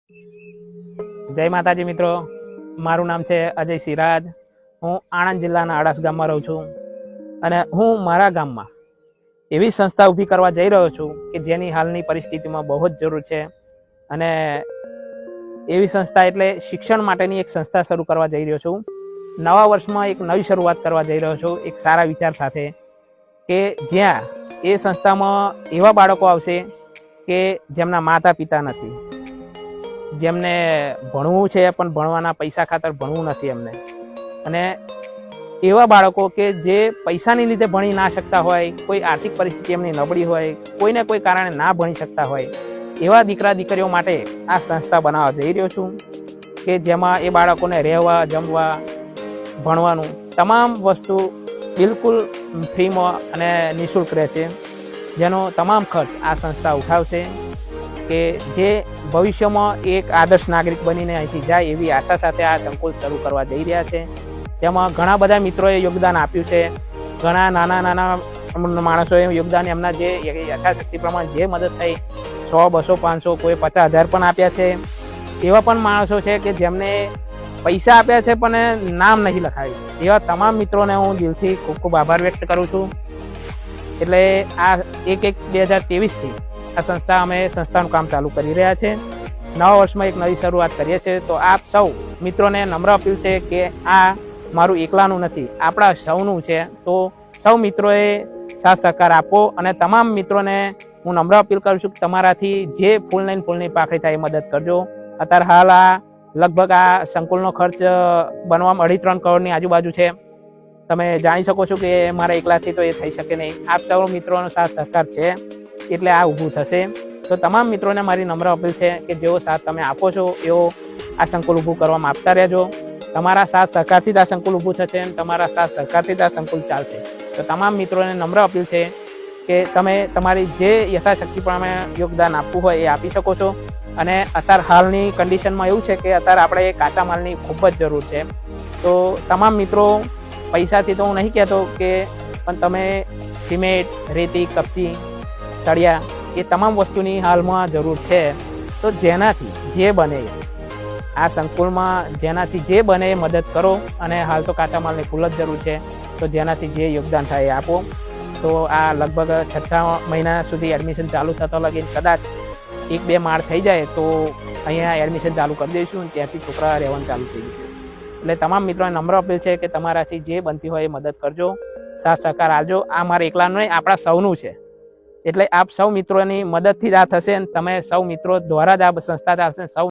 જય માતાજી મિત્રો, મારું નામ છે અજય સિરાજ। હું આણંદ જિલ્લાના અડાસ ગામમાં રહું છું અને હું મારા ગામમાં એવી સંસ્થા ઊભી કરવા જઈ રહ્યો છું કે જેની હાલની પરિસ્થિતિમાં બહુ જ જરૂર છે। અને એવી સંસ્થા એટલે શિક્ષણ માટેની એક સંસ્થા શરૂ કરવા જઈ રહ્યો છું। નવા વર્ષમાં એક નવી શરૂઆત કરવા જઈ રહ્યો છું એક સારા વિચાર સાથે, કે જ્યાં એ સંસ્થામાં એવા બાળકો આવશે કે જેમના માતા પિતા નથી, જેમને ભણવું છે પણ ભણવાના પૈસા ખાતર ભણવું નથી એમને, અને એવા બાળકો કે જે પૈસાની લીધે ભણી ના શકતા હોય, કોઈ આર્થિક પરિસ્થિતિ એમની નબળી હોય, કોઈને કોઈ કારણે ના ભણી શકતા હોય, એવા દીકરા દીકરીઓ માટે આ સંસ્થા બનાવવા જઈ રહ્યો છું કે જેમાં એ બાળકોને રહેવા, જમવા, ભણવાનું તમામ વસ્તુ બિલકુલ ફ્રીમાં અને નિઃશુલ્ક રહેશે, જેનો તમામ ખર્ચ આ સંસ્થા ઉઠાવશે, કે જે ભવિષ્યમાં એક આદર્શ નાગરિક બનીને અહીંથી જાય એવી આશા સાથે આ સંકુલ શરૂ કરવા જઈ રહ્યા છે। તેમાં ઘણા બધા મિત્રોએ યોગદાન આપ્યું છે, ઘણા નાના નાના માણસોએ યોગદાન એમના જે યથાશક્તિ પ્રમાણે જે મદદ થઈ 100, 200, 500, કોઈ 50,000 પણ આપ્યા છે। એવા પણ માણસો છે કે જેમને પૈસા આપ્યા છે પણ નામ નહીં લખાયું। એવા તમામ મિત્રોને હું દિલથી ખૂબ ખૂબ આભાર વ્યક્ત કરું છું। એટલે આ 1/1/2023થી આ સંસ્થા અમે સંસ્થાનું કામ ચાલુ કરી રહ્યા છે। નવા વર્ષમાં એક નવી શરૂઆત કરીએ છીએ, તો આપ સૌ મિત્રોને નમ્ર અપીલ છે કે આ મારું એકલાનું નથી, આપણા સૌનું છે। તો સૌ મિત્રોએ સાથ સહકાર આપો અને તમામ મિત્રોને હું નમ્ર અપીલ કરું છું કે તમારાથી જે ફૂલની પાકડી થાય એ મદદ કરજો। અત્યારે હાલ આ લગભગ આ સંકુલનો ખર્ચ બનવામાં 2.5-3 કરોડની આજુબાજુ છે। તમે જાણી શકો છો કે મારા એકલાથી તો એ થઈ શકે નહીં, આપ સૌ મિત્રોનો સાથ સહકાર છે એટલે આ ઊભું થશે। તો તમામ મિત્રોને મારી નમ્ર અપીલ છે કે જેવો સાથ તમે આપો છો એવો આ સંકુલ ઊભું કરવામાં આપતા રહેજો। તમારા સાથ સહકારથી જ આ સંકુલ ઊભું થશે અને તમારા સાથ સહકારથી જ આ સંકુલ ચાલશે। તો તમામ મિત્રોને નમ્ર અપીલ છે કે તમે તમારી જે યથાશક્તિ પ્રમાણે યોગદાન આપવું હોય એ આપી શકો છો। અને અત્યારે હાલની કન્ડિશનમાં એવું છે કે અત્યારે આપણે કાચા માલની ખૂબ જ જરૂર છે। તો તમામ મિત્રો, પૈસાથી તો હું નહીં કહેતો કે, પણ તમે સિમેન્ટ, રેતી, કપચી, સળિયા એ તમામ વસ્તુની હાલમાં જરૂર છે। તો જેનાથી જે બને આ સંકુલમાં જેનાથી જે બને એ મદદ કરો, અને હાલ તો કાચા માલની ફૂલ જ જરૂર છે, તો જેનાથી જે યોગદાન થાય એ આપો। તો આ લગભગ 6 મહિના સુધી એડમિશન ચાલુ થતો લગીને કદાચ 1-2 માળ થઈ જાય તો અહીંયા એડમિશન ચાલુ કરી દઈશું, ત્યાંથી છોકરા રહેવાનું ચાલુ થઈ જશે। એટલે તમામ મિત્રોને નમ્ર અપીલ છે કે તમારાથી જે બનતી હોય એ મદદ કરજો, સાથ સહકાર આપજો। આ મારા એકલાનું નહીં, આપણા સૌનું છે। એટલે આપ સૌ મિત્રોની મદદથી જ આ થશે, અને તમે સૌ મિત્રો દ્વારા જ આ સંસ્થા ચાલશે। સૌ